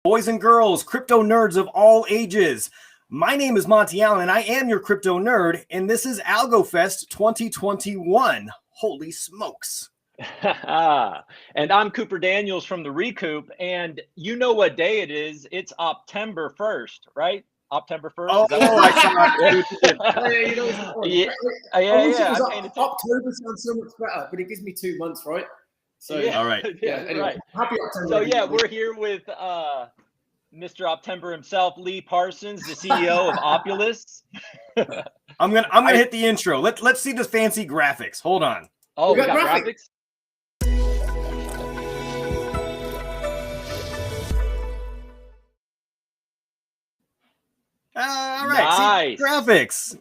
Boys and girls, crypto nerds of all ages. My name is Monty Allen, and I am your crypto nerd, and this is AlgoFest 2021. Holy smokes. And I'm Cooper Daniels from the ReCoop, and you know what day it is. It's Optember 1st, right? Optember 1st? Oh, I saw it. October sounds so much better, but it gives me 2 months, right? So, yeah, all right. Yeah, anyway, right. Happy October. So, yeah, we're here with Mr. Optember himself, Lee Parsons, the CEO of Opulous. I'm gonna hit the intro. Let's see the fancy graphics. Hold on. Oh, we got graphics? All right. Nice. See, graphics.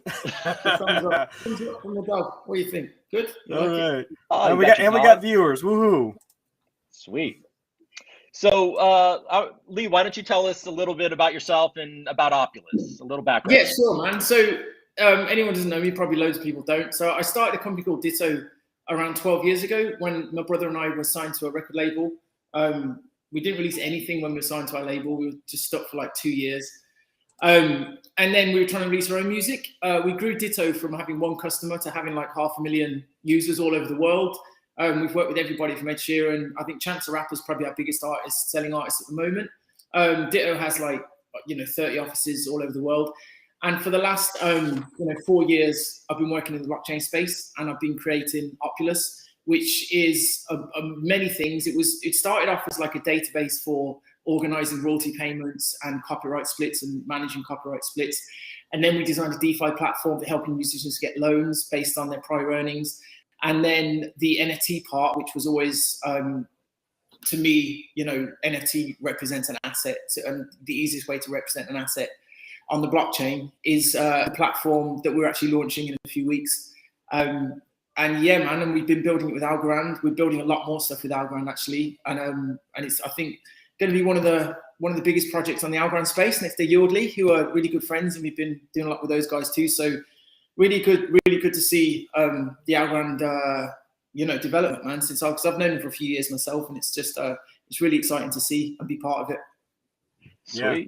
From the dog. What do you think? Good? All right. Oh, and we got viewers. Woohoo. Sweet. So, Lee, why don't you tell us a little bit about yourself and about Opulous? A little background. Yeah, sure, man. So, anyone doesn't know me, probably loads of people don't. So, I started a company called Ditto around 12 years ago when my brother and I were signed to a record label. We didn't release anything when we were signed to our label. We were just stuck for like 2 years. And then we were trying to release our own music. We grew Ditto from having one customer to having like 500,000 users all over the world. We've worked with everybody from Ed Sheeran. I think Chance the Rapper's probably our biggest selling artist at the moment. Ditto has like 30 offices all over the world. And for the last 4 years, I've been working in the blockchain space, and I've been creating Opulous, which is many things. It started off as like a database for organizing royalty payments and copyright splits and managing copyright splits. And then we designed a DeFi platform for helping musicians get loans based on their prior earnings. And then the NFT part, which was always, to me, NFT represents an asset. And the easiest way to represent an asset on the blockchain is a platform that we're actually launching in a few weeks. And yeah, man, and we've been building it with Algorand. We're building a lot more stuff with Algorand, actually. And it's, I think, going to be one of the biggest projects on the Algorand space next to Yodlee, who are really good friends, and we've been doing a lot with those guys too. So really good to see the Algorand development, man. Because I've known him for a few years myself, and it's just it's really exciting to see and be part of it. Sweet. Yeah.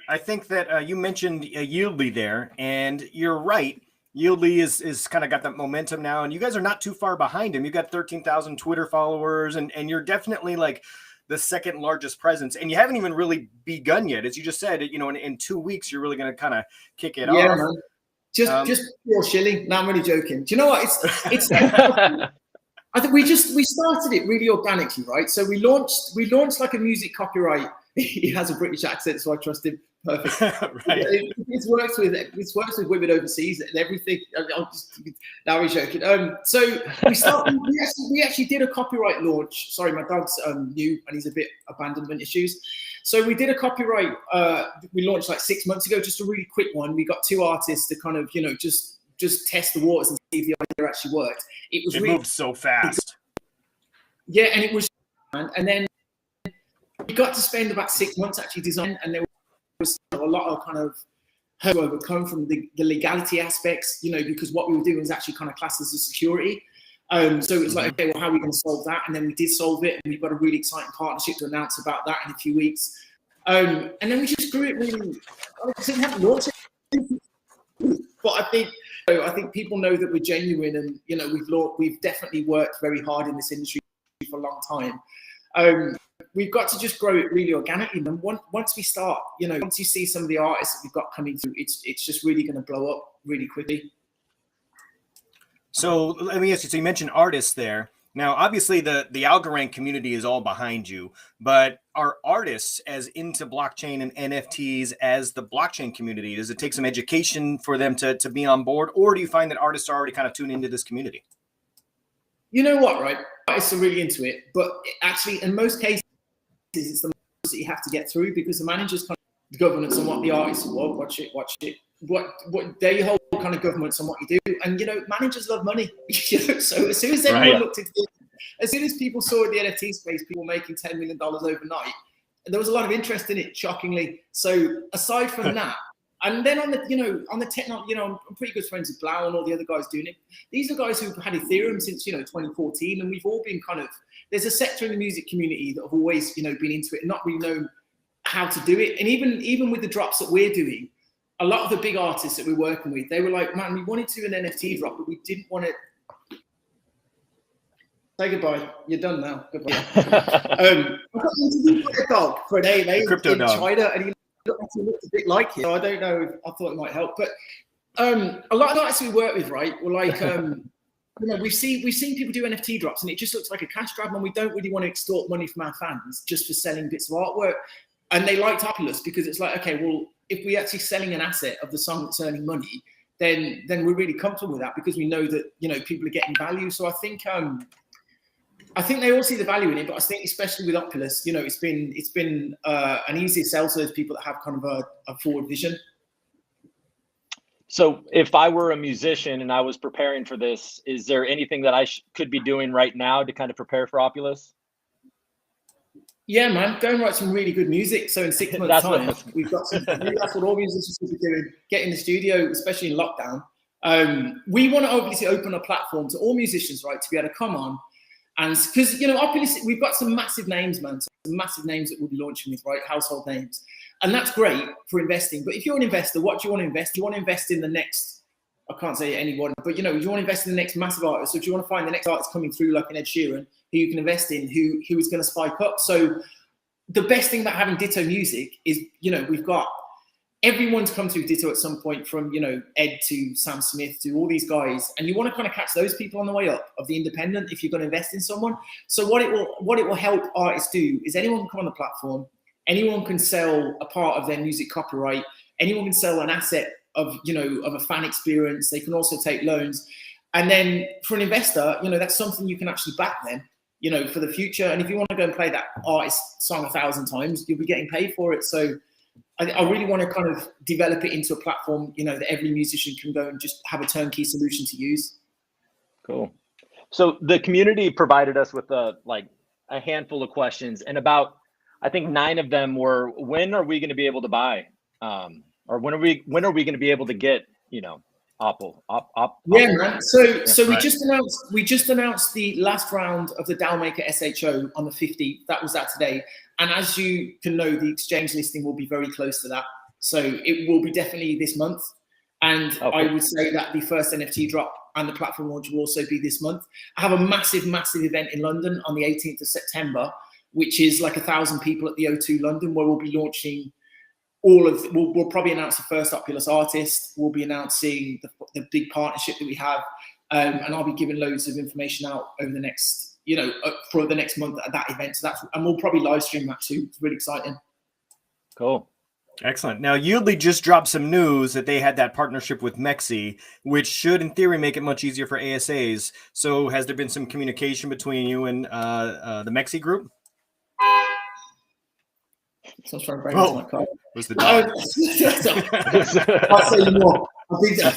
I think that you mentioned Yodlee there, and you're right. Yodlee is kind of got that momentum now, and you guys are not too far behind him. You got 13,000 Twitter followers, and you're definitely like the second largest presence, and you haven't even really begun yet. As you just said, in 2 weeks, you're really going to kind of kick it off. Man. Just pure shilling. No, I'm really joking. Do you know what? It's I think we started it really organically, right? So we launched like a music copyright. He has a British accent, so I trust him. Perfect. Right. It's works with women overseas and everything. Now we're joking. So we actually did a copyright launch. Sorry, my dog's new and he's a bit abandonment issues. So we did a copyright. We launched like 6 months ago, just a really quick one. We got 2 artists to kind of just test the waters and see if the idea actually worked. It moved so fast. Yeah, and it was, and then we got to spend about 6 months actually designing, and there was a lot of kind of hurdles to overcome from the legality aspects, because what we were doing was actually kind of classed as a security. So it was like, okay, well, how are we going to solve that? And then we did solve it, and we've got a really exciting partnership to announce about that in a few weeks. And then we just grew it really. We haven't launched it, but I think people know that we're genuine, and we've definitely worked very hard in this industry for a long time. We've got to just grow it really organically. And once we start, once you see some of the artists that we've got coming through, it's just really going to blow up really quickly. So let me ask you, so you mentioned artists there. Now, obviously the Algorand community is all behind you, but are artists as into blockchain and NFTs as the blockchain community? Does it take some education for them to be on board? Or do you find that artists are already kind of tuned into this community? You know what, right? Artists are really into it, but actually in most cases, it's the managers that you have to get through, because the managers kind of governance on what the artists want. Watch it. What they hold kind of governance on what you do, and managers love money. So as soon as everyone looked into it, as soon as people saw in the NFT space people making $10 million overnight, there was a lot of interest in it, shockingly. So aside from that, and then on the technology, I'm pretty good friends with Blau and all the other guys doing it. These are guys who've had Ethereum since 2014, and we've all been kind of, there's a sector in the music community that have always been into it and not really known how to do it. And even with the drops that we're doing, a lot of the big artists that we're working with, they were like, man, we wanted to do an NFT drop, but we didn't want to. Say goodbye. You're done now. Goodbye. I got interviewed by a dog for an AMA in China, and he looked a bit like it. So I don't know if I thought it might help. But a lot of artists we work with, right, were like, we've seen people do NFT drops, and it just looks like a cash grab, and we don't really want to extort money from our fans just for selling bits of artwork. And they liked Opulous because it's like, okay, well, if we're actually selling an asset of the song that's earning money, then we're really comfortable with that because we know that people are getting value. So I think they all see the value in it, but I think especially with Opulous, it's been an easier sell to those people that have kind of a forward vision. So if I were a musician and I was preparing for this, is there anything that I could be doing right now to kind of prepare for Opulous? Yeah, man, go and write some really good music. So in 6 months' time, we've got some. That's what all musicians should be doing. Get in the studio, especially in lockdown. We want to obviously open a platform to all musicians, right, to be able to come on. And because, Opulous, we've got some massive names, man. Some massive names that we'll be launching with, right? Household names. And that's great for investing. But if you're an investor, what do you want to invest? Do you want to invest in the next, I can't say anyone, but, do you want to invest in the next massive artist? Or do you want to find the next artist coming through like an Ed Sheeran who you can invest in, who is going to spike up? So the best thing about having Ditto music is, we've got everyone's come through Ditto at some point, from Ed to Sam Smith to all these guys, and you want to kind of catch those people on the way up of the independent if you're going to invest in someone. So what it will help artists do is anyone can come on the platform, anyone can sell a part of their music copyright, anyone can sell an asset of a fan experience. They can also take loans, and then for an investor, that's something you can actually back them, for the future. And if you want to go and play that artist song 1,000 times, you'll be getting paid for it. So I really want to kind of develop it into a platform, that every musician can go and just have a turnkey solution to use. Cool. So the community provided us with a handful of questions, and about, I think 9 of them were, when are we going to be able to buy? Or when are we going to be able to get, OPUL? Yeah, man. So right. we just announced the last round of the DAO Maker SHO on the 15th. That was that today. And as you can know, the exchange listing will be very close to that. So it will be definitely this month. And okay. I would say that the first NFT drop and the platform launch will also be this month. I have a massive event in London on the 18th of September, which is like 1,000 people at the O2 London, where we'll be launching we'll probably announce the first Opulous artist. We'll be announcing the big partnership that we have. And I'll be giving loads of information out over the next, for the next month at that event. So and we'll probably live stream that too. It's really exciting. Cool. Excellent. Now, Yieldly just dropped some news that they had that partnership with Mexi, which should, in theory, make it much easier for ASAs. So has there been some communication between you and the Mexi group? So I was trying to bring into my car. Was the dog? I'll say more.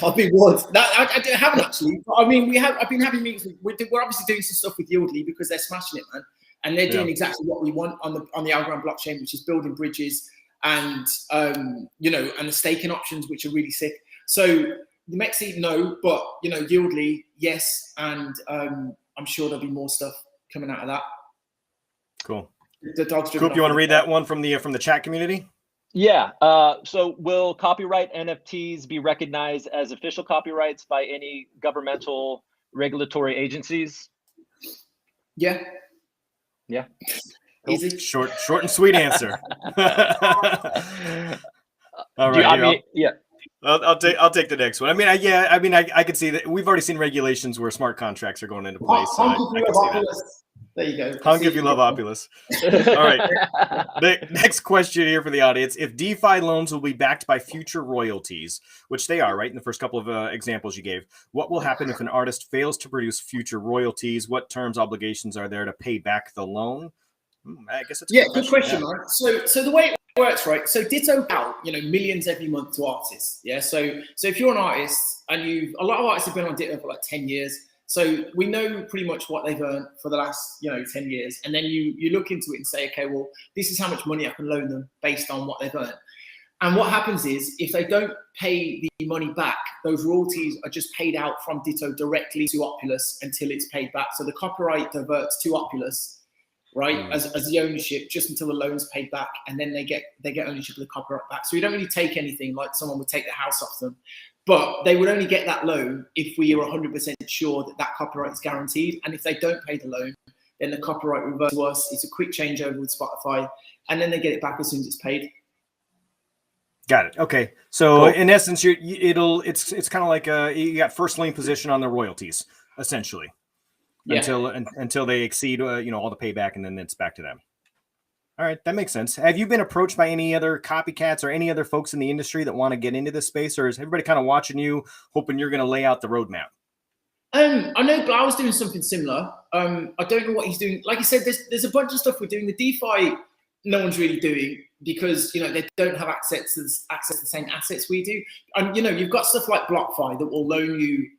I've been warned. I haven't actually. But I mean, I've been having meetings. We're obviously doing some stuff with Yieldly because they're smashing it, man. And they're doing exactly what we want on the Algorand blockchain, which is building bridges and and the staking options, which are really sick. So the Mexi, no, but Yieldly, yes, and I'm sure there'll be more stuff coming out of that. Cool. The dog's Coop, you want to read that one from the chat community? Yeah. So will copyright NFTs be recognized as official copyrights by any governmental regulatory agencies? Yeah. Yeah. Cool. Easy. Short and sweet answer. All right. Yeah. I'll take the next one. I mean, I could see that we've already seen regulations where smart contracts are going into place. So I can see that. There you go. Hunk if you love Opulous. All right. The next question here for the audience. If DeFi loans will be backed by future royalties, which they are, right, in the first couple of examples you gave, what will happen if an artist fails to produce future royalties? What terms, obligations are there to pay back the loan? I guess it's good question, man. So the way it works, right? So Ditto out, millions every month to artists. Yeah. So if you're an artist and a lot of artists have been on Ditto for like 10 years. So we know pretty much what they've earned for the last, 10 years. And then you look into it and say, okay, well, this is how much money I can loan them based on what they've earned. And what happens is if they don't pay the money back, those royalties are just paid out from Ditto directly to Opulous until it's paid back. So the copyright diverts to Opulous. right, as the ownership, just until the loan's paid back, and then they get ownership of the copyright back. So we don't really take anything like someone would take the house off them, but they would only get that loan if we are 100% sure that that copyright is guaranteed. And if they don't pay the loan, then the copyright reverts to us. It's a quick changeover with Spotify, and then they get it back as soon as it's paid. Got it. Okay. So in essence, it's kind of like you got first lien position on the royalties, essentially, until they exceed all the payback, and then it's back to them. All right, that makes sense. Have you been approached by any other copycats or any other folks in the industry that want to get into this space, or is everybody kind of watching you, hoping you're going to lay out the roadmap? I know Blau's doing something similar. I don't know what he's doing. Like I said, there's a bunch of stuff we're doing. The DeFi, no one's really doing, because they don't have access to the same assets we do. And you've got stuff like BlockFi that will loan you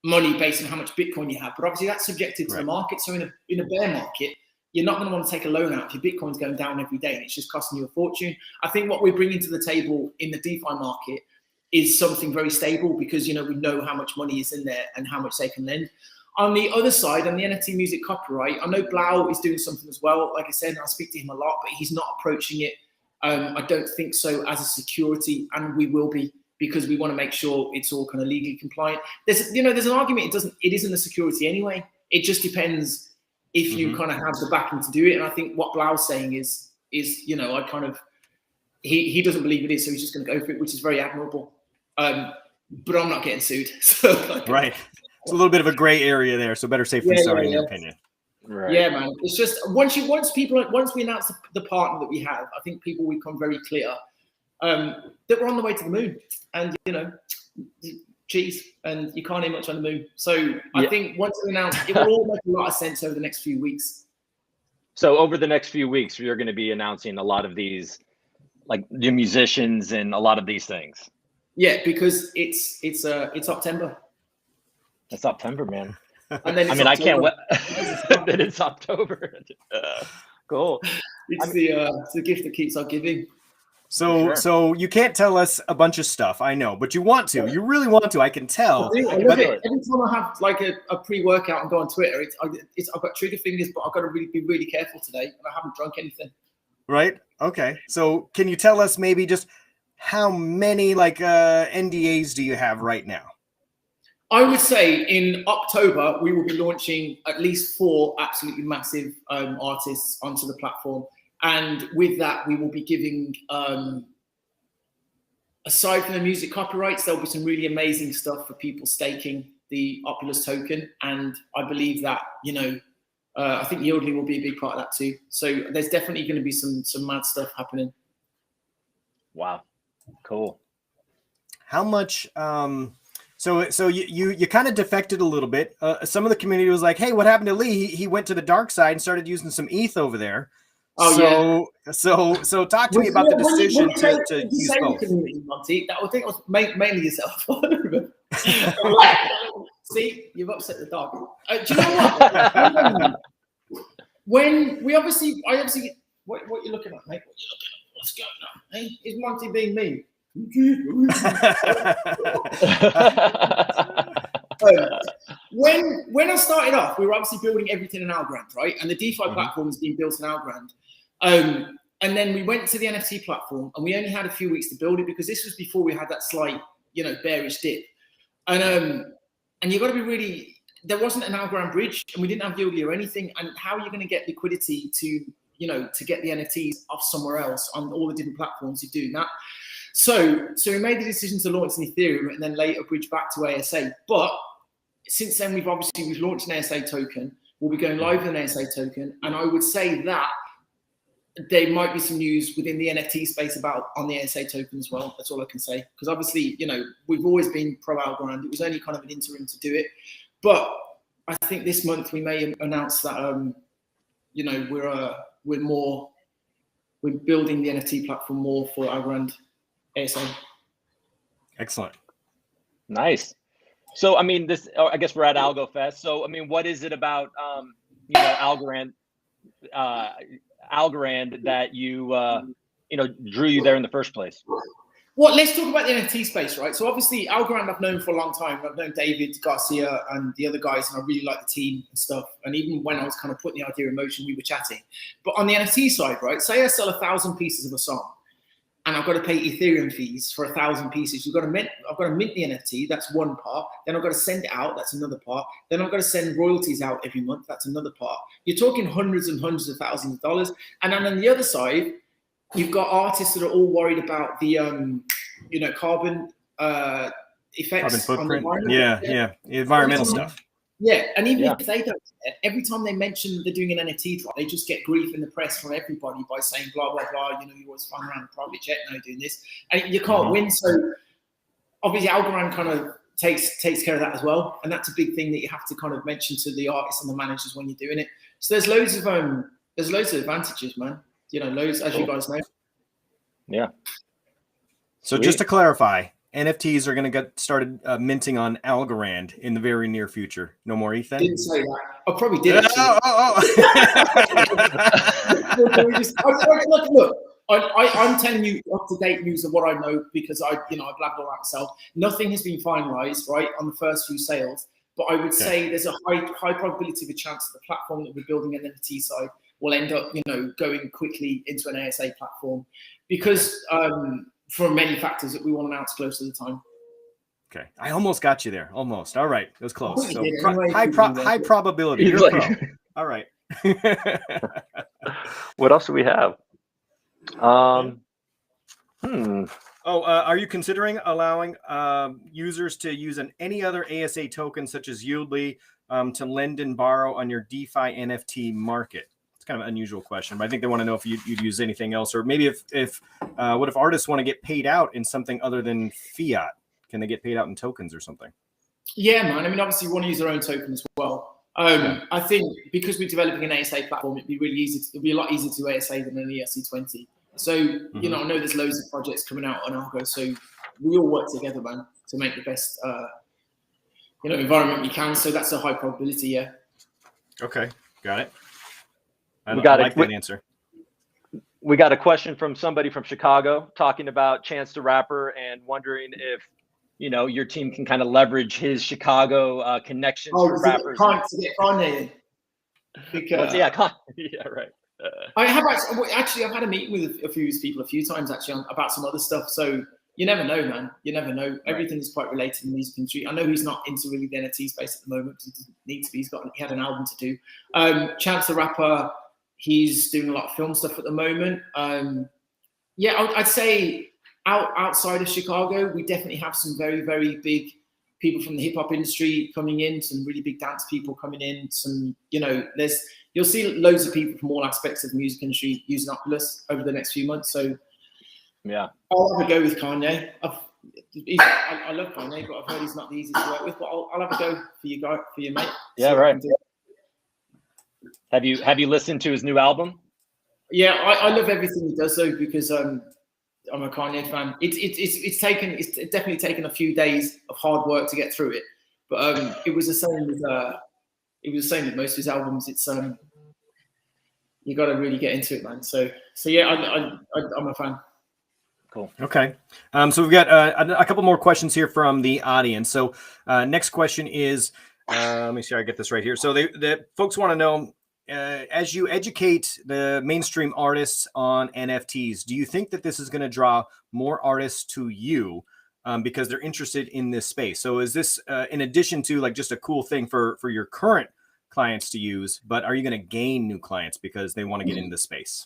money based on how much Bitcoin you have, but obviously that's subjective to the market. So in a bear market, you're not going to want to take a loan out if your Bitcoin's going down every day and it's just costing you a fortune. I think what we're bringing to the table in the DeFi market is something very stable, because we know how much money is in there and how much they can lend. On the other side, on the NFT music copyright, I know Blau is doing something as well. Like I said, I speak to him a lot, but he's not approaching it. I don't think so as a security, and we will be, because we want to make sure it's all kind of legally compliant. There's an argument it isn't a security anyway. It just depends if you kind of have the backing to do it. And I think what Blau's saying is he doesn't believe it is, so he's just going to go for it, which is very admirable. But I'm not getting sued. So right. It's a little bit of a gray area there, so better safe than sorry, in your opinion. Right. Yeah, man. It's just once we announce the partner that we have, I think people will become very clear that we're on the way to the moon, and cheese, and you can't eat much on the moon. So I think once we announce, it will all make a lot of sense over the next few weeks. So over the next few weeks, you're going to be announcing a lot of these, like the musicians and a lot of these things. Yeah, because it's September. It's September, man. And then I can't wait. Then it's October. Cool. It's the gift that keeps on giving. So you can't tell us a bunch of stuff, I know, but you want to. You really want to. I can tell. I love it. Every time I have like a pre-workout and go on Twitter, I've got trigger fingers, but I've got to be really careful today, and I haven't drunk anything. Right. Okay. So can you tell us maybe just how many NDAs do you have right now? I would say in October, we will be launching at least 4 absolutely massive artists onto the platform. And with that, we will be giving, aside from the music copyrights, there'll be some really amazing stuff for people staking the Opulous token. And I believe that, I think Yieldly will be a big part of that too. So there's definitely going to be some mad stuff happening. Wow. Cool. How much... So you kind of defected a little bit. Some of the community was like, "Hey, what happened to Lee? He went to the dark side and started using some ETH over there." So talk to me about the decision to use both. Monty, I think it was mainly yourself. See, you've upset the dog. Do you know what? When I obviously, what you looking at, mate? What you looking at? What's going on? Hey, is Monty being mean? When I started off, we were obviously building everything in Algorand, right? And the DeFi platform is being built in Algorand. And then we went to the NFT platform, and we only had a few weeks to build it, because this was before we had that slight, bearish dip. And you got to be really. There wasn't an Algorand bridge, and we didn't have Yieldly or anything. And how are you going to get liquidity to get the NFTs off somewhere else on all the different platforms you're doing that? So we made the decision to launch an Ethereum and then later bridge back to ASA. But since then, we've launched an ASA token. We'll be going live with an ASA token. And I would say that there might be some news within the NFT space on the ASA token as well. That's all I can say. Because obviously, we've always been pro Algorand. It was only kind of an interim to do it. But I think this month we may announce that, we're building the NFT platform more for Algorand. ASA. Excellent. Nice. So, I guess we're at AlgoFest. So, what is it about, Algorand that drew you there in the first place? Well, let's talk about the NFT space, right? So obviously, Algorand I've known for a long time. I've known David Garcia and the other guys, and I really like the team and stuff. And even when I was kind of putting the idea in motion, we were chatting. But on the NFT side, right? Say I sell 1,000 pieces of a song, and I've got to pay Ethereum fees for 1,000 pieces. I've got to mint the NFT. That's one part. Then I've got to send it out. That's another part. Then I've got to send royalties out every month. That's another part. You're talking hundreds and hundreds of thousands of dollars. And then on the other side, you've got artists that are all worried about the, carbon effects. Carbon on the footprint. environment. Environmental stuff. Yeah, and even if they don't, every time they mention they're doing an NFT drop, they just get grief in the press from everybody by saying blah blah blah. You always flying around a private jet now doing this, and you can't win. So obviously, Algorand kind of takes care of that as well, and that's a big thing that you have to kind of mention to the artists and the managers when you're doing it. So there's loads of advantages, man. Loads, as you guys know. Yeah. So just to clarify, NFTs are going to get started minting on Algorand in the very near future. No more ETH then? Didn't say that. I probably did. Look, I'm telling you up-to-date news of what I know because I blabbed all that myself. Nothing has been finalized, right, on the first few sales. But I would say there's a high probability of a chance that the platform that we're building on the NFT side will end up, going quickly into an ASA platform because for many factors that we won't announce close to the time. Okay, I almost got you there. Almost. All right, it was close. So high probability. You're like, pro. All right. What else do we have? Are you considering allowing users to use any other ASA token such as Lee to lend and borrow on your DeFi NFT market? It's kind of an unusual question, but I think they want to know if you'd use anything else, or maybe what if artists want to get paid out in something other than fiat? Can they get paid out in tokens or something? Yeah, man. I mean, obviously, we want to use our own token as well. I think because we're developing an ASA platform, it'd be a lot easier to do ASA than an ERC20. So, I know there's loads of projects coming out on Algo, so we all work together, man, to make the best, environment we can. So that's a high probability, yeah. Okay, got it. I like that answer. We got a question from somebody from Chicago talking about Chance the Rapper and wondering if, your team can kind of leverage his Chicago connections for rappers. To get Kanye. Because, yeah, right. I have actually, I've had a meeting with a few people a few times actually about some other stuff. So you never know, man. You never know. Everything is quite related in the music industry. I know he's not into really the NFT space at the moment because he doesn't need to be. He had an album to do. Chance the Rapper, he's doing a lot of film stuff at the moment. I'd say outside of Chicago, we definitely have some very, very big people from the hip hop industry coming in, some really big dance people coming in, some, you'll see loads of people from all aspects of the music industry using Opulous over the next few months. So yeah, I'll have a go with Kanye. I love Kanye, but I've heard he's not the easiest to work with, but I'll have a go for you, mate. Yeah, right. Have you listened to his new album? Yeah, I love everything he does though, because I'm a Kanye fan. It's definitely taken a few days of hard work to get through it, but it was the same with most of his albums. It's you got to really get into it, man. So yeah, I'm a fan. Cool. Okay. So we've got a couple more questions here from the audience. So next question is, let me see if I get this right here. So the folks want to know, as you educate the mainstream artists on NFTs, do you think that this is going to draw more artists to you because they're interested in this space? So is this in addition to like just a cool thing for your current clients to use, but are you going to gain new clients because they want to get into the space?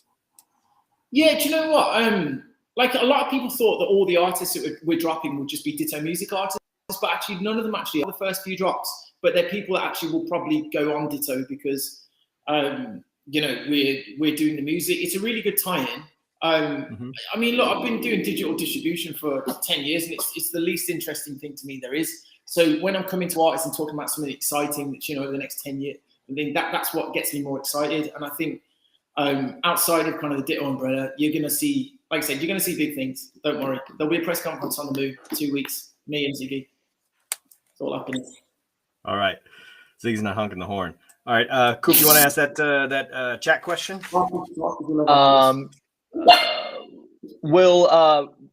Yeah, do you know what? Like a lot of people thought that all the artists that we're dropping would just be Ditto music artists, but actually none of them actually are the first few drops. But they're people that actually will probably go on Ditto because we're doing the music. It's a really good tie-in. I mean, look, I've been doing digital distribution for 10 years, and it's the least interesting thing to me there is. So when I'm coming to artists and talking about something exciting that's over the next 10 years, I think that's what gets me more excited. And I think outside of kind of the Ditto umbrella, you're going to see, like I said, you're going to see big things. Don't worry. There'll be a press conference on the move, 2 weeks, me and Ziggy. It's all happening. All right. Ziggy's not honking the horn. All right. Coop, you want to ask that chat question?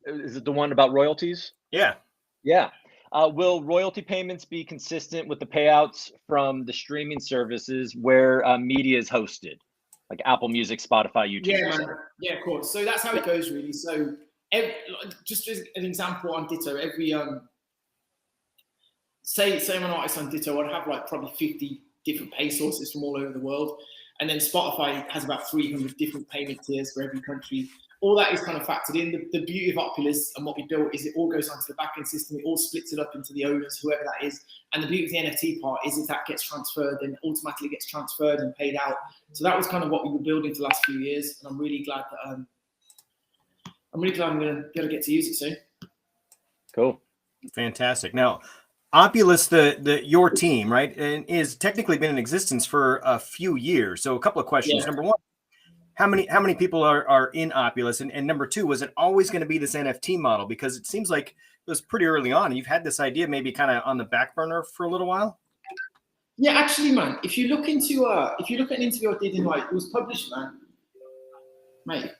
Is it the one about royalties? Yeah. Yeah. Will royalty payments be consistent with the payouts from the streaming services where media is hosted, like Apple Music, Spotify, YouTube? Yeah, man. Yeah, of course. So that's how it goes, really. So just as an example on Ditto, every say I'm an artist on Ditto, I'd have like probably 50 different pay sources from all over the world. And then Spotify has about 300 different payment tiers for every country. All that is kind of factored in. The beauty of Opulous and what we built is it all goes onto the backend system. It all splits it up into the owners, whoever that is. And the beauty of the NFT part is if that gets transferred, then automatically gets transferred and paid out. So that was kind of what we were building for the last few years. And I'm really glad that I'm going to be able to get to use it soon. Cool. Fantastic. Now, Opulous, your team, right, and is technically been in existence for a few years. So a couple of questions. Yeah. Number one, how many people are in Opulous? And number two, was it always going to be this NFT model? Because it seems like it was pretty early on. And you've had this idea maybe kind of on the back burner for a little while. Yeah, actually, man, if you look at an interview I did in it was published, man, mate.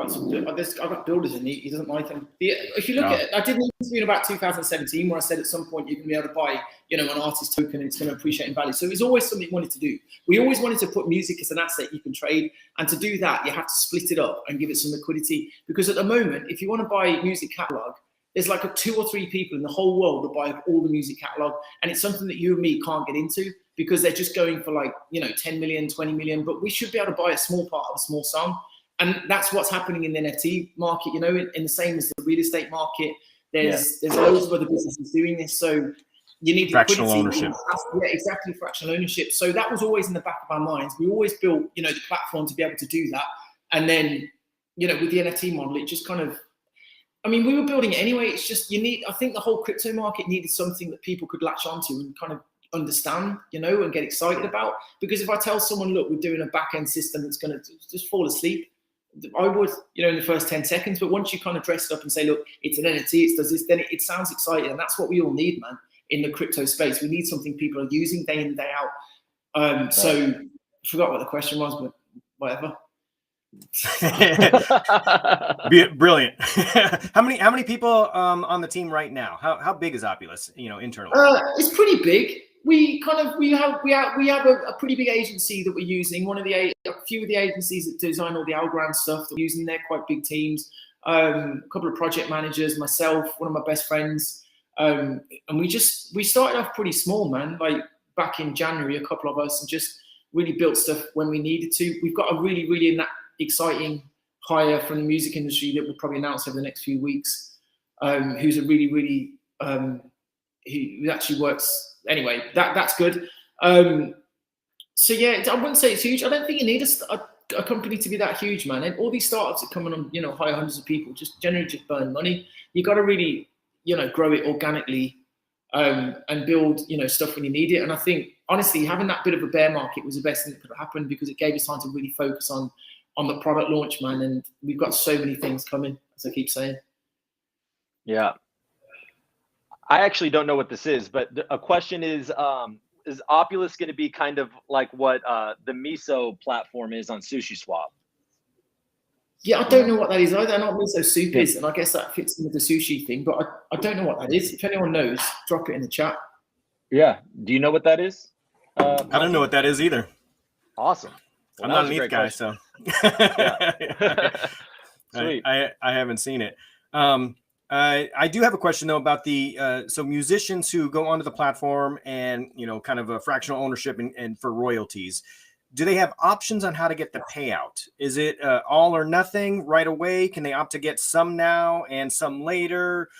I've got builders in he doesn't like them. If you look at it, I did an interview in about 2017 where I said at some point you can be able to buy, an artist token and it's going to appreciate in value. So it was always something we wanted to do. We always wanted to put music as an asset you can trade. And to do that, you have to split it up and give it some liquidity. Because at the moment, if you want to buy music catalog, there's like 2 or 3 people in the whole world that buy all the music catalog. And it's something that you and me can't get into because they're just going for 10 million, 20 million. But we should be able to buy a small part of a small song. And that's what's happening in the NFT market, in the same as the real estate market. There's loads of other businesses doing this. So you need fractional ownership. Yeah, exactly, fractional ownership. So that was always in the back of our minds. We always built, the platform to be able to do that. And then, with the NFT model, it just kind of, we were building it anyway. It's just I think the whole crypto market needed something that people could latch onto and kind of understand, and get excited about. Because if I tell someone, look, we're doing a back end system that's going to just fall asleep, I would, in the first 10 seconds. But once you kind of dress it up and say, look, it's an NFT, it does this, then it sounds exciting. And that's what we all need, man, in the crypto space. We need something people are using day in, day out. So I forgot what the question was, but whatever. Brilliant. How many people on the team right now? How big is Opulous, internally? It's pretty big. We have a pretty big agency that we're using. A few of the agencies that design all the Algorand stuff that we're using, they're quite big teams. A couple of project managers, myself, one of my best friends, and we started off pretty small, man. Like back in January, a couple of us, and just really built stuff when we needed to. We've got a really, really exciting hire from the music industry that we'll probably announce over the next few weeks. Who's a really, really who actually works. Anyway, that's good. So yeah, I wouldn't say it's huge. I don't think you need a company to be that huge, man. And all these startups that come on, hire hundreds of people, just generally just burn money. You got to really, grow it organically and build, stuff when you need it. And I think honestly, having that bit of a bear market was the best thing that could have happened because it gave us time to really focus on the product launch, man. And we've got so many things coming, as I keep saying. Yeah. I actually don't know what this is, but a question is Opulous going to be kind of like what the Miso platform is on SushiSwap? Yeah, I don't know what that is either. I know what Miso Soup is, and I guess that fits in with the sushi thing, but I don't know what that is. If anyone knows, drop it in the chat. Yeah. Do you know what that is? I don't know what that is either. Awesome. Well, I'm not an ETH guy, so. Sweet. I haven't seen it. I do have a question though about the so musicians who go onto the platform and kind of a fractional ownership and for royalties, do they have options on how to get the payout? Is it all or nothing right away? Can they opt to get some now and some later?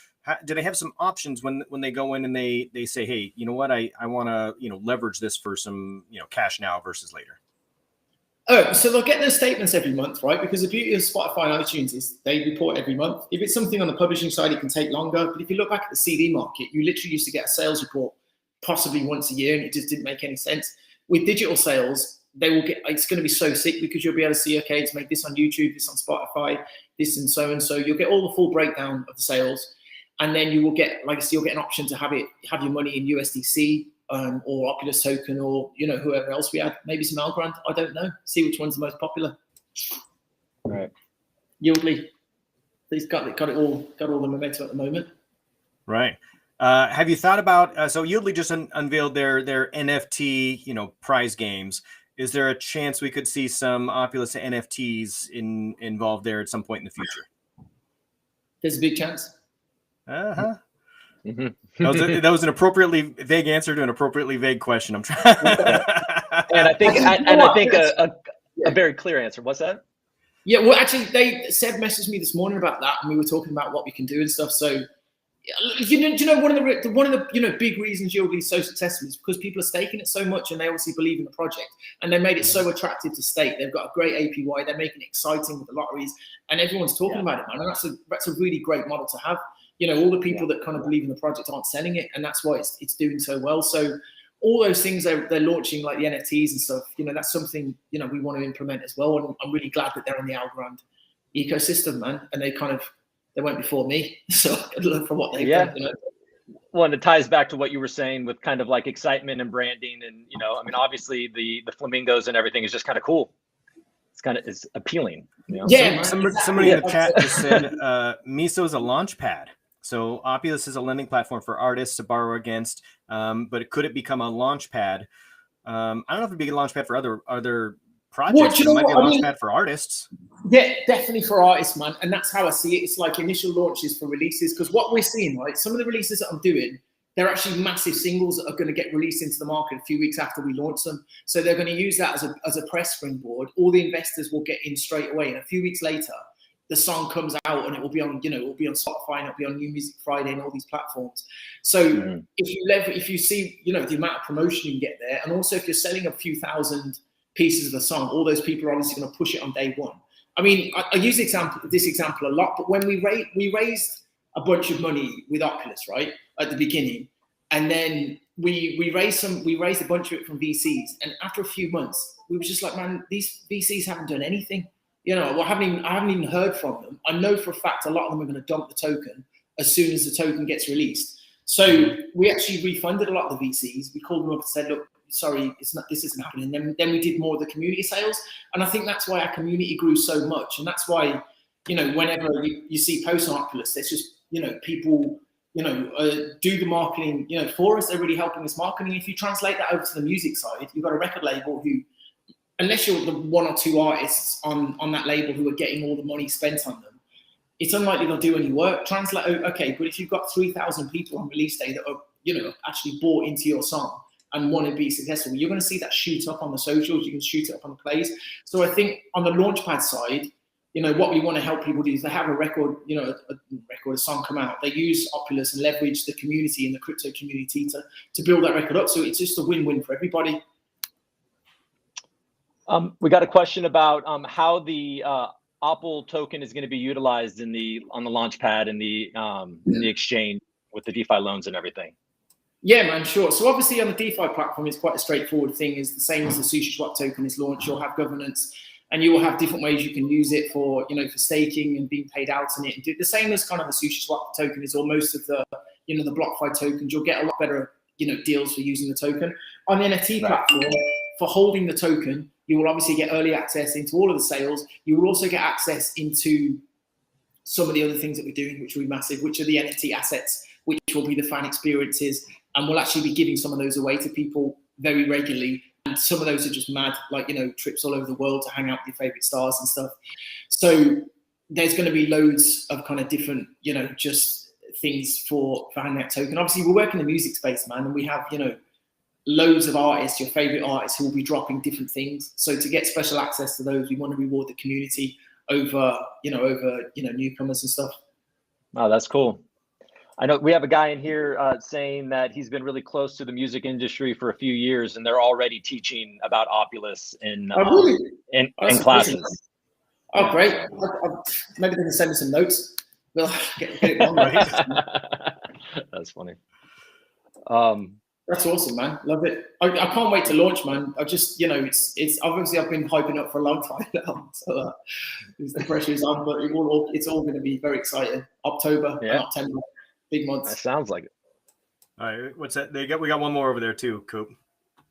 Do they have some options when they go in and they say, hey, you know what, I want to leverage this for some cash now versus later? Oh, so they'll get their statements every month, right? Because the beauty of Spotify and iTunes is they report every month. If it's something on the publishing side, it can take longer. But if you look back at the CD market, you literally used to get a sales report possibly once a year, and it just didn't make any sense. With digital sales, it's going to be so sick because you'll be able to see, okay, it's made this on YouTube, this on Spotify, this and so. You'll get all the full breakdown of the sales. And then you will get, you'll get an option to have your money in USDC, or Opulous token, or whoever else we have, maybe some Algorand. I don't know. See which one's the most popular. Right. Yieldly. he's got all the momentum at the moment. Right. Have you thought about, so Yieldly just unveiled their NFT, prize games. Is there a chance we could see some Opulous NFTs involved there at some point in the future? There's a big chance. Uh-huh. Mm-hmm. That was an appropriately vague answer to an appropriately vague question. I'm trying. And I think a very clear answer. What's that? Yeah, well, actually, Seb messaged me this morning about that, and we were talking about what we can do and stuff. So, one of the big reasons Yieldly is so successful is because people are staking it so much, and they obviously believe in the project, and they made it so attractive to stake. They've got a great APY. They're making it exciting with the lotteries, and everyone's talking about it, man. And that's a really great model to have. All the people that kind of believe in the project aren't selling it, and that's why it's doing so well. So all those things they're launching, like the NFTs and stuff, that's something, we want to implement as well. And I'm really glad that they're in the Algorand ecosystem, man. And they went before me. So I could learn from what they've done. Well, and it ties back to what you were saying with kind of like excitement and branding. And, obviously the flamingos and everything is just kind of cool. It's appealing. Yeah. Somebody in the chat just said, Miso is a launch pad. So Opulous is a lending platform for artists to borrow against, but could it become a launch pad? I don't know if it'd be a launch pad for other projects. It might be a launch pad for artists. Yeah, definitely for artists, man. And that's how I see it. It's like initial launches for releases. Because what we're seeing, right, some of the releases that I'm doing, they're actually massive singles that are going to get released into the market a few weeks after we launch them. So they're going to use that as a press springboard. All the investors will get in straight away. And a few weeks later, the song comes out and it will be on, it will be on Spotify and it'll be on New Music Friday and all these platforms. So if you see, the amount of promotion you can get there, and also if you're selling a few thousand pieces of the song, all those people are obviously going to push it on day one. I mean, I use this example a lot, but when we raised a bunch of money with Opulous, right, at the beginning, and then we raised a bunch of it from VCs, and after a few months, we were just like, man, these VCs haven't done anything. I haven't even heard from them. I know for a fact a lot of them are going to dump the token as soon as the token gets released. So we actually refunded a lot of the VCs. We called them up and said, look, sorry, this isn't happening. Then we did more of the community sales. And I think that's why our community grew so much. And that's why, whenever you see posts on Opulous, it's just, people, do the marketing, for us. They're really helping us marketing. If you translate that over to the music side, you've got a record label who, unless you're the one or two artists on that label who are getting all the money spent on them, it's unlikely they'll do any work. Translate, okay, but if you've got 3,000 people on release day that are, actually bought into your song and want to be successful, you're going to see that shoot up on the socials, you can shoot it up on the plays. So I think on the Launchpad side, what we want to help people do is they have a record, a song come out. They use Opulous and leverage the community and the crypto community to build that record up. So it's just a win-win for everybody. We got a question about how the OPUL token is going to be utilized on the Launchpad and in the exchange with the DeFi loans and everything. Yeah, man, sure. So obviously on the DeFi platform, it's quite a straightforward thing. It's the same as the SushiSwap token is launched. You'll have governance, and you will have different ways you can use it for staking and being paid out on it. And do the same as kind of the SushiSwap token is, or most of the the BlockFi tokens. You'll get a lot better deals for using the token on the NFT platform. For holding the token, you will obviously get early access into all of the sales. You will also get access into some of the other things that we're doing, which will be massive, which are the NFT assets, which will be the fan experiences. And we'll actually be giving some of those away to people very regularly. And some of those are just mad, like, trips all over the world to hang out with your favorite stars and stuff. So there's going to be loads of kind of different, just things for having that token. Obviously, we work in the music space, man, and we have, loads of artists, your favorite artists, who will be dropping different things. So to get special access to those, we want to reward the community over newcomers and stuff. Oh, that's cool. I know we have a guy in here saying that he's been really close to the music industry for a few years, and they're already teaching about Opulous in classes. Oh, great. Maybe they can send me some notes. We'll get it on. That's funny. That's awesome, man. Love it. I can't wait to launch, man. I just, it's obviously I've been hyping up for a long time now. So the pressure is on, but it's all going to be very exciting. October and September, big months. That sounds like it. All right, what's that? We got one more over there too, Coop.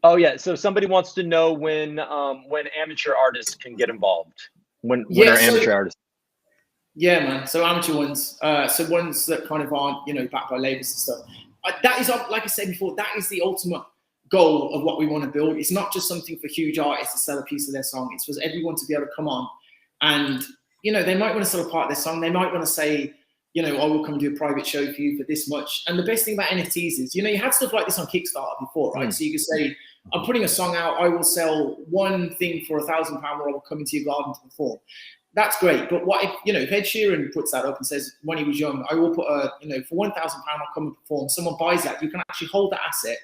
Oh yeah. So somebody wants to know when amateur artists can get involved. When are amateur artists? Yeah, man. So amateur ones, so ones that kind of aren't, you know, backed by labels and stuff. That is, like I said before, that is the ultimate goal of what we want to build. It's not just something for huge artists to sell a piece of their song. It's for everyone to be able to come on and, you know, they might want to sell a part of their song. They might want to say, you know, I will come do a private show for you for this much. And the best thing about NFTs is, you know, you had stuff like this on Kickstarter before, right? So you could say, I'm putting a song out. I will sell one thing for £1,000 or I will come into your garden to perform. That's great. But what if, you know, if Ed Sheeran puts that up and says, when he was young, I will put a, you know, for £1,000, I'll come and perform. Someone buys that. You can actually hold that asset.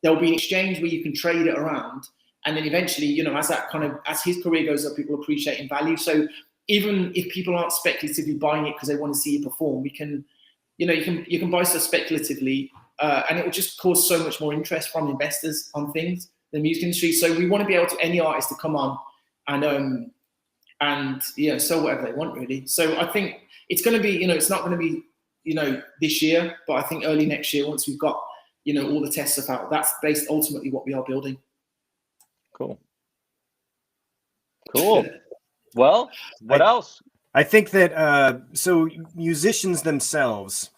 There'll be an exchange where you can trade it around. And then eventually, you know, as that kind of, as his career goes up, people appreciate in value. So even if people aren't speculatively buying it because they want to see you perform, we can, you know, you can buy stuff speculatively, and it will just cause so much more interest from investors on things, the music industry. So we want to be able to any artist to come on and yeah, sell whatever they want really. So I think it's going to be, you know, it's not going to be, you know, this year, but I think early next year, once we've got, you know, all the test stuff out, that's based ultimately what we are building. Cool. Well, what else? I think that so musicians themselves,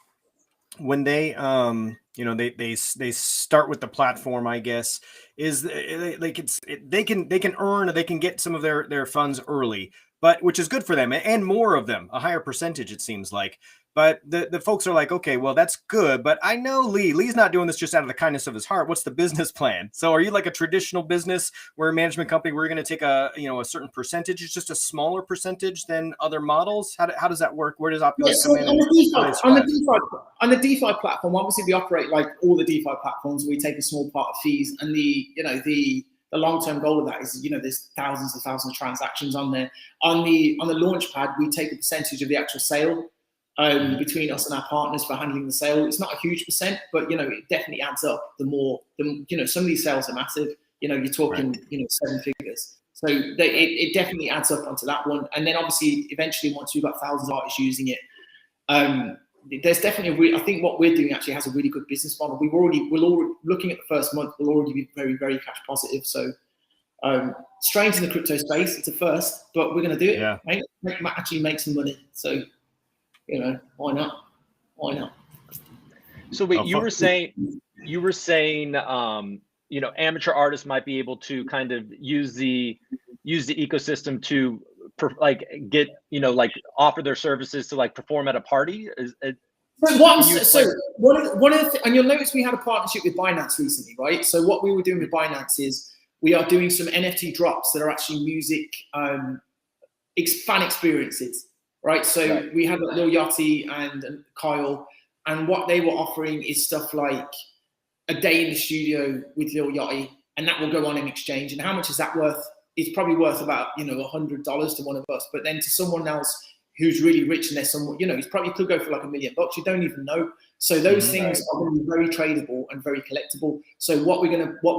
when they you know, they start with the platform, I guess, is like they can earn, they can get some of their funds early, but which is good for them, and more of them, a higher percentage it seems like. But the folks are like, okay, well, that's good, but I know Lee's not doing this just out of the kindness of his heart. What's the business plan? So are you like a traditional business where a management company, we're going to take a, you know, a certain percentage, it's just a smaller percentage than other models? How does that work? Where does Opulous come in? On the DeFi platform, obviously we operate like all the DeFi platforms. We take a small part of fees, and the long-term goal of that is, you know, there's thousands of transactions on there. On the launch pad, we take a percentage of the actual sale. Between us and our partners for handling the sale. It's not a huge percent, but, you know, it definitely adds up. You know, some of these sales are massive. You know, you're talking, you know, 7 figures. So it definitely adds up onto that one. And then obviously, eventually, once we've got thousands of artists using it, there's definitely, I think what we're doing actually has a really good business model. We're already looking at the first month, we'll already be very, very cash positive. So strange in the crypto space, it's a first, but we're going to do it. Right? Actually make some money. So, you know, why not? So wait, you were saying, you know, amateur artists might be able to kind of use the ecosystem to like get, you know, like offer their services to like perform at a party. One of the, and you'll notice we had a partnership with Binance recently, right? So what we were doing with Binance is we are doing some NFT drops that are actually music fan experiences. Right, so we had Lil Yachty and Kyle, and what they were offering is stuff like a day in the studio with Lil Yachty, and that will go on in exchange. And how much is that worth? It's probably worth about, you know, $100 to one of us, but then to someone else who's really rich and there's someone, you know, he's probably could go for like $1 million. You don't even know. So those things are going to be very tradable and very collectible. So what we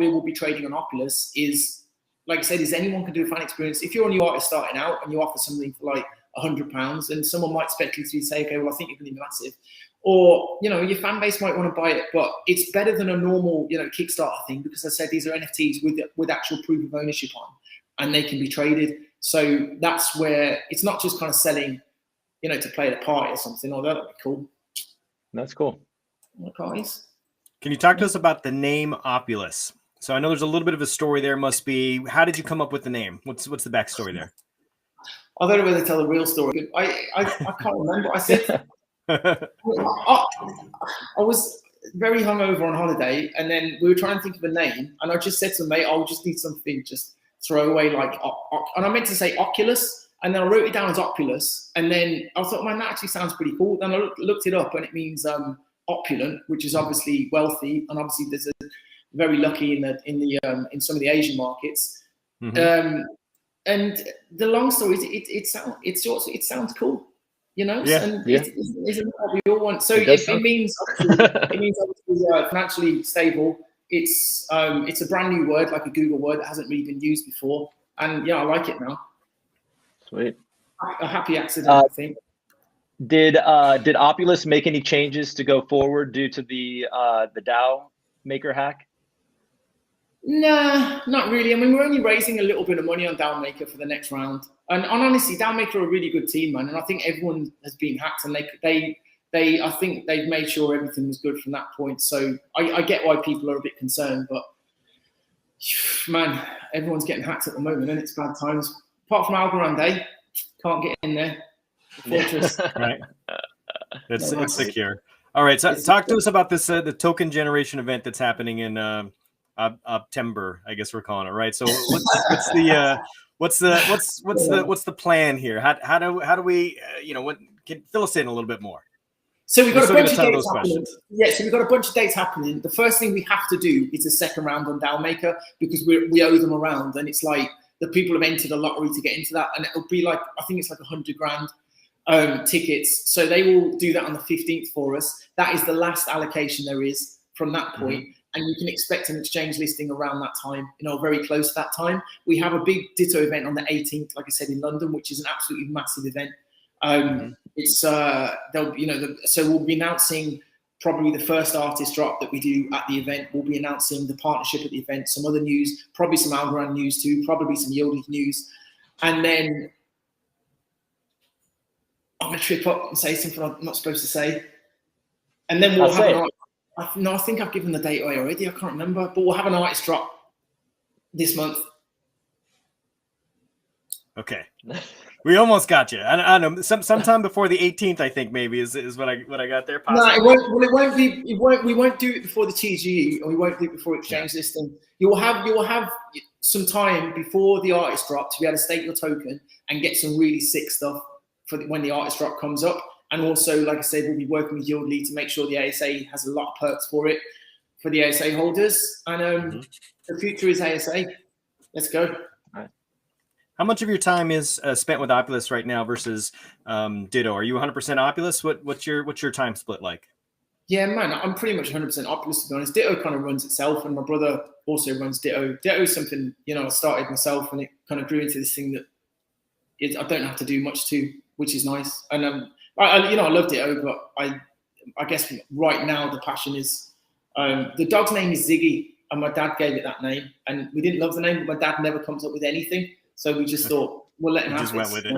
will be trading on Opulous is, like I said, is anyone can do a fan experience. If you're a new artist starting out and you offer something for like £100, and someone might speculatively say, okay, well, I think you're going to be massive, or, you know, your fan base might want to buy it, but it's better than a normal, you know, Kickstarter thing, because I said these are NFTs with actual proof of ownership on, and they can be traded. So that's where it's not just kind of selling, you know, to play at a party or something. Oh, that'd be cool. That's cool. Guys, can you talk to us about the name Opulous? So I know there's a little bit of a story there. Must be, how did you come up with the name? What's the backstory there? I don't know whether to tell the real story. I can't remember. I said I was very hungover on holiday, and then we were trying to think of a name, and I just said to the mate, I'll just need something just throw away, like, and I meant to say Oculus, and then I wrote it down as Opulous, and then I thought, man, that actually sounds pretty cool. Then I looked it up, and it means opulent, which is obviously wealthy, and obviously there's a very lucky in some of the Asian markets. And the long story is, it sounds cool, you know. And isn't what we all want. So it means obviously financially stable. It's a brand new word, like a Google word that hasn't really been used before, and yeah, I like it now. Sweet. A happy accident, I think. Did Opulous make any changes to go forward due to the DAO maker hack? Nah, not really. I mean, we're only raising a little bit of money on Downmaker for the next round. And honestly, Downmaker are a really good team, man. And I think everyone has been hacked, and I think they've made sure everything was good from that point. So I get why people are a bit concerned, but man, everyone's getting hacked at the moment, and it's bad times. Apart from Algorand, can't get in there. Fortress. Right. It's secure. All right. So talk to us about this the token generation event that's happening in September, I guess we're calling it, right? So what's the plan here? How do we fill us in a little bit more? So we've got a bunch of dates happening. Questions. Yeah, so we've got a bunch of dates happening. The first thing we have to do is a second round on Downmaker, because we owe them a round, and it's like the people have entered a lottery to get into that, and it'll be like, I think it's like 100 grand tickets. So they will do that on the 15th for us. That is the last allocation there is from that point. And you can expect an exchange listing around that time, very close to that time. We have a big Ditto event on the 18th, like I said, in London, which is an absolutely massive event. It's so we'll be announcing probably the first artist drop that we do at the event. We'll be announcing the partnership at the event, some other news, probably some Algorand news too, probably some Yodlee news. And then I'm going to trip up and say something I'm not supposed to say. And then we'll have I think I've given the date away already. I can't remember, but we'll have an artist drop this month. Okay, we almost got you. I don't know. Sometime before the 18th, I think maybe is what I got there. Possibly. No, it won't. Well, it won't be. We won't do it before the TGE, and we won't do it before exchange listing. You will have some time before the artist drop to be able to stake your token and get some really sick stuff for when the artist drop comes up. And also, like I said, we'll be working with Yodlee to make sure the ASA has a lot of perks for it, for the ASA holders. And the future is ASA. Let's go. How much of your time is spent with Opulous right now versus Ditto? Are you 100% Opulous? What's your time split like? Yeah, man, I'm pretty much 100% Opulous, to be honest. Ditto kind of runs itself, and my brother also runs Ditto. Ditto is something, I started myself, and it kind of grew into this thing that I don't have to do much to, which is nice. And I love Ditto, but I guess right now the passion is the dog's name is Ziggy, and my dad gave it that name, and we didn't love the name, but my dad never comes up with anything, so we just thought we'll let him have it. Just went with it,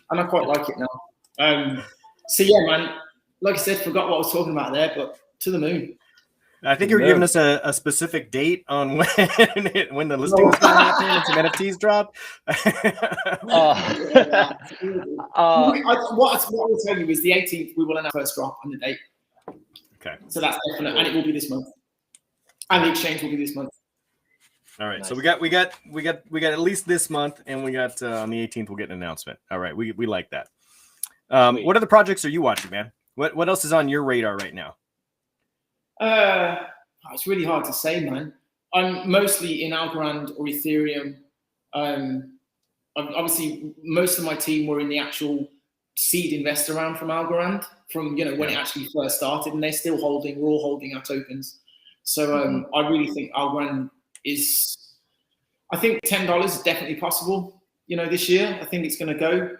and I quite like it now. So yeah, man, like I said, forgot what I was talking about there, but to the moon. I think you're giving us a specific date on when the listing was going to happen and some NFTs drop. What I will tell you is the 18th we will announce first drop on the date. Okay. So that's definite, and it will be this month, and the exchange will be this month. All right. Nice. So we got at least this month, and we got on the 18th we'll get an announcement. All right. We like that. What other projects are you watching, man? What else is on your radar right now? It's really hard to say, man. I'm mostly in Algorand or Ethereum. Obviously, most of my team were in the actual seed investor round from Algorand, from when it actually first started, and they're still holding. We're all holding our tokens. So I really think Algorand is. I think $10 is definitely possible. This year, I think it's going to go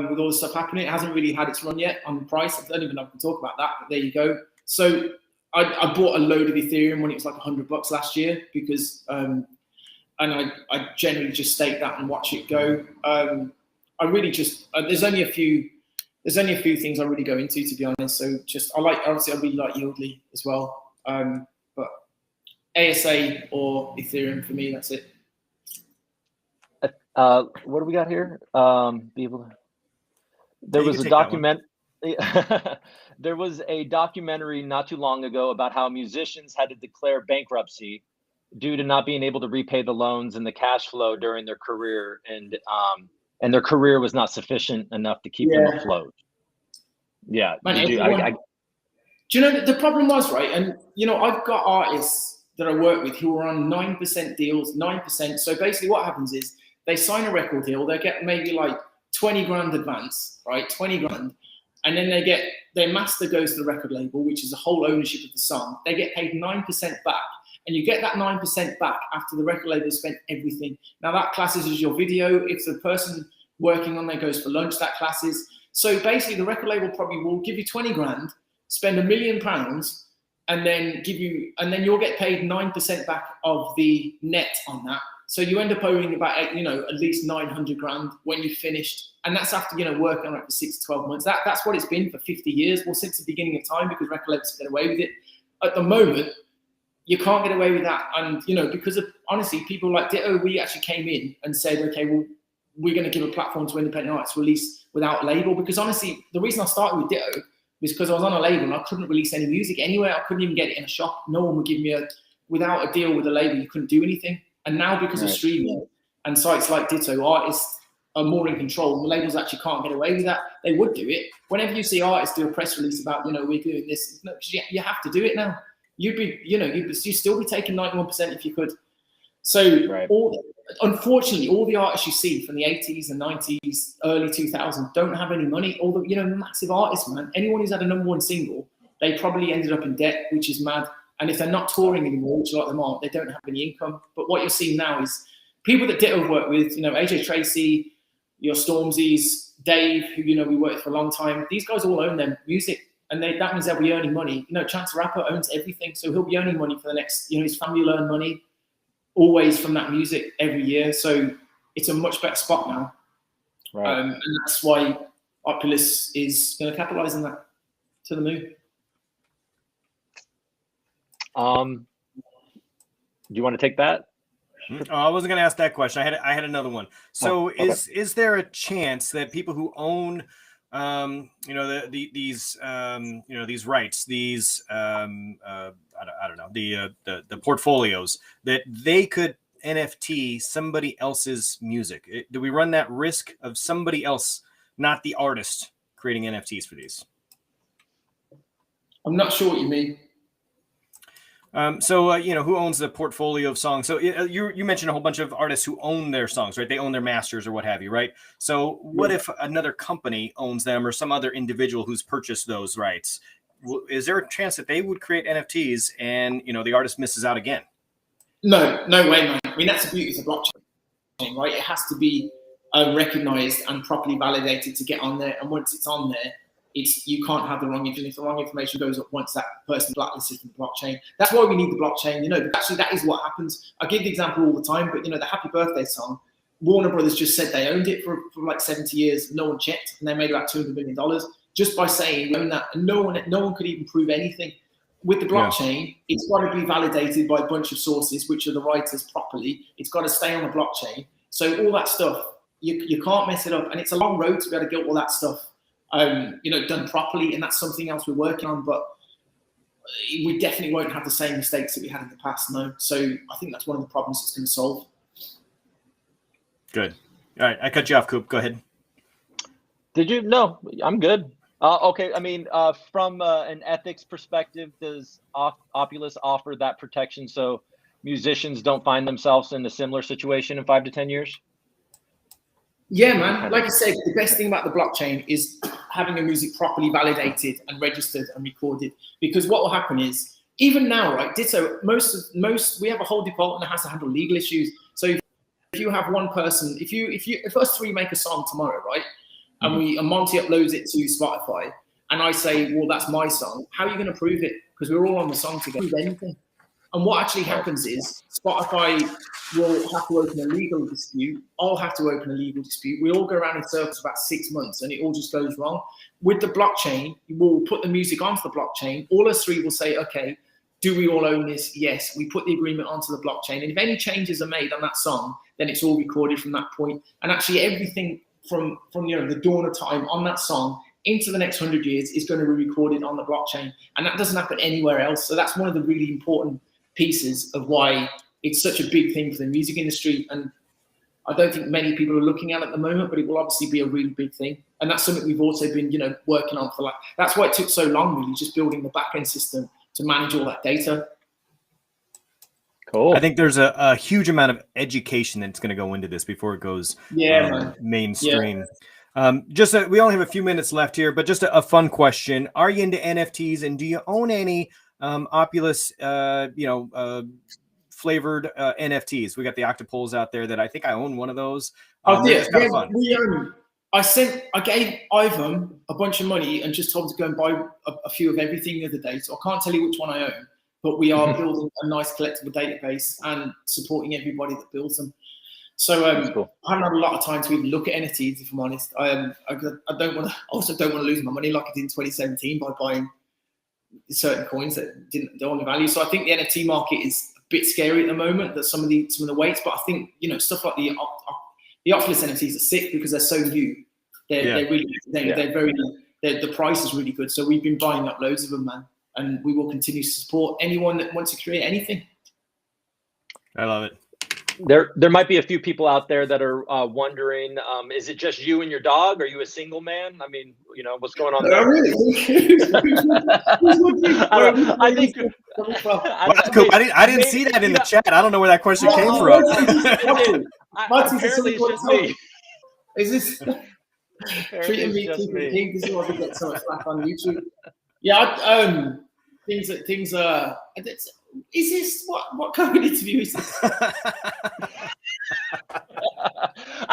with all the stuff happening. It hasn't really had its run yet on the price. I don't even know if we can talk about that, but there you go. So. I bought a load of Ethereum when it was like $100 last year because, and I generally just stake that and watch it go. I really just there's only a few things I really go into, to be honest. So I really like Yodlee as well. But ASA or Ethereum for me, that's it. What do we got here? There was a document. There was a documentary not too long ago about how musicians had to declare bankruptcy due to not being able to repay the loans and the cash flow during their career, and their career was not sufficient enough to keep them afloat. Yeah. Man, do you know the problem was, right? And I've got artists that I work with who are on 9% deals, 9%. So basically what happens is they sign a record deal, they get maybe like 20 grand advance, right? 20 grand. And then their master goes to the record label, which is the whole ownership of the song. They get paid 9% back. And you get that 9% back after the record label spent everything. Now that classes as your video. If the person working on there goes for lunch, that classes. So basically the record label probably will give you 20 grand, spend £1 million, and then you'll get paid 9% back of the net on that. So you end up owing about, at least 900 grand when you've finished. And that's after, working on it for 6 to 12 months. That's what it's been for 50 years. Well, since the beginning of time, because record labels get away with it. At the moment, you can't get away with that. And, because of, honestly, people like Ditto, we actually came in and said, okay, well, we're going to give a platform to independent artists to release without a label. Because honestly, the reason I started with Ditto was because I was on a label and I couldn't release any music anywhere. I couldn't even get it in a shop. No one would give me without a deal with a label, you couldn't do anything. And now because of streaming and sites like Ditto, artists are more in control. The labels actually can't get away with that. They would do it. Whenever you see artists do a press release about, we're doing this, you have to do it now. You'd still be taking 91% if you could. So unfortunately, all the artists you see from the 80s and 90s, early 2000s don't have any money. All the, massive artists, man. Anyone who's had a #1 single, they probably ended up in debt, which is mad. And if they're not touring anymore, which a lot of them aren't, they don't have any income. But what you're seeing now is people that Ditto have worked with, AJ Tracy, your Stormzy's, Dave, who, we worked with for a long time. These guys all own their music. And that means they'll be earning money. Chance the Rapper owns everything. So he'll be earning money for the next, his family will earn money always from that music every year. So it's a much better spot now. Right. And that's why Opulous is going to capitalize on that to the moon. Do you want to take that? Oh, I wasn't going to ask that question. I had another one. So okay. Is there a chance that people who own these rights, these I don't know, the portfolios, that they could NFT somebody else's music? Do we run that risk of somebody else, not the artist, creating NFTs for these? I'm not sure what you mean. Who owns the portfolio of songs? So you mentioned a whole bunch of artists who own their songs, right? They own their masters or what have you, right? So what if another company owns them, or some other individual who's purchased those rights? Is there a chance that they would create NFTs and, the artist misses out again? No way, man. I mean, that's the beauty of the blockchain, right? It has to be recognized and properly validated to get on there. And once it's on there, you can't have the wrong information. If the wrong information goes up once that person blacklisted from the blockchain, that's why we need the blockchain. Actually, that is what happens. I give the example all the time, but the Happy Birthday song, Warner Brothers just said they owned it for like 70 years. No one checked, and they made about $200 million just by saying we own that. And no one could even prove anything. With the blockchain, It's got to be validated by a bunch of sources, which are the writers properly. It's got to stay on the blockchain. So all that stuff, you can't mess it up, and it's a long road to be able to get all that stuff done properly, and that's something else we're working on, but we definitely won't have the same mistakes that we had in the past, no. So I think that's one of the problems it's going to solve. Good. All right, I cut you off, Coop. Go ahead. Did you? No, I'm good. Okay, I mean, from an ethics perspective, does Opulous offer that protection so musicians don't find themselves in a similar situation in 5 to 10 years? Yeah, man. Like I said, the best thing about the blockchain is having your music properly validated and registered and recorded. Because what will happen is, even now, right, Ditto, we have a whole department that has to handle legal issues. So if you have one person, if us three make a song tomorrow, right, and Monty uploads it to Spotify, and I say, well, that's my song, how are you going to prove it? Because we're all on the song together. Prove anything. And what actually happens is Spotify will have to open a legal dispute. I'll have to open a legal dispute. We all go around in circles for about 6 months, and it all just goes wrong. With the blockchain, we'll put the music onto the blockchain. All us three will say, okay, do we all own this? Yes. We put the agreement onto the blockchain. And if any changes are made on that song, then it's all recorded from that point. And actually everything from the dawn of time on that song into the next 100 years is going to be recorded on the blockchain. And that doesn't happen anywhere else. So that's one of the really important pieces of why it's such a big thing for the music industry. And I don't think many people are looking at it at the moment, but it will obviously be a really big thing. And that's something we've also been, working on for that's why it took so long, really, just building the back-end system to manage all that data. Cool. I think there's a huge amount of education that's going to go into this before it goes mainstream. Yeah. We only have a few minutes left here, but just a fun question. Are you into NFTs, and do you own any Opulous, flavored NFTs? We got the octopuls out there that I think I own one of those. Fun. I gave Ivan a bunch of money and just told him to go and buy a few of everything the other day. So I can't tell you which one I own, but we are building a nice collectible database and supporting everybody that builds them. So cool. I haven't had a lot of time to even look at NFTs, if I'm honest. I also don't want to lose my money like I did in 2017 by buying certain coins that don't want the value. So I think the NFT market is a bit scary at the moment. That some of the weights, but I think stuff like the Opulous NFTs are sick because they're so new. They're very the price is really good. So we've been buying up loads of them, man, and we will continue to support anyone that wants to create anything. I love it. There might be a few people out there that are wondering, is it just you and your dog? Are you a single man? I mean, what's going on there? I think. I didn't see that in the chat. I don't know where that question came from. Apparently, it's just me. Is this treating me? This is why we get so much flack on YouTube. Yeah, things are. Is this what kind of interview is this? I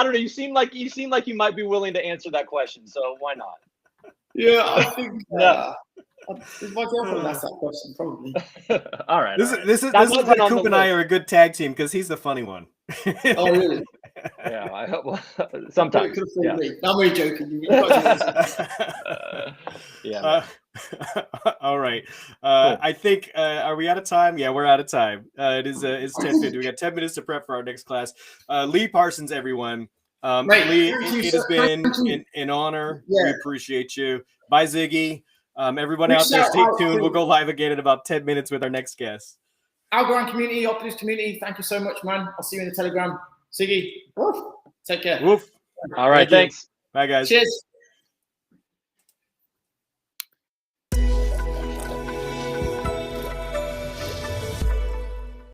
don't know. You seem like you might be willing to answer that question, so why not? Yeah, I think. Is my girlfriend asked that question? Probably. All right. This is why ReCoop and I are a good tag team because he's the funny one. Oh really? Yeah, I hope. Well, sometimes. Yeah. I'm really joking. All right. Cool. I think are we out of time? Yeah, we're out of time. It's 10:50. We got 10 minutes to prep for our next class. Lee Parsons, everyone. Lee, it has been an honor. Yeah. We appreciate you. Bye, Ziggy. Everyone out there, stay tuned. We'll go live again in about 10 minutes with our next guest. Algorand community, Opulous community, thank you so much, man. I'll see you in the Telegram. Ziggy, take care. Woof. All right, thanks. Bye, guys. Cheers.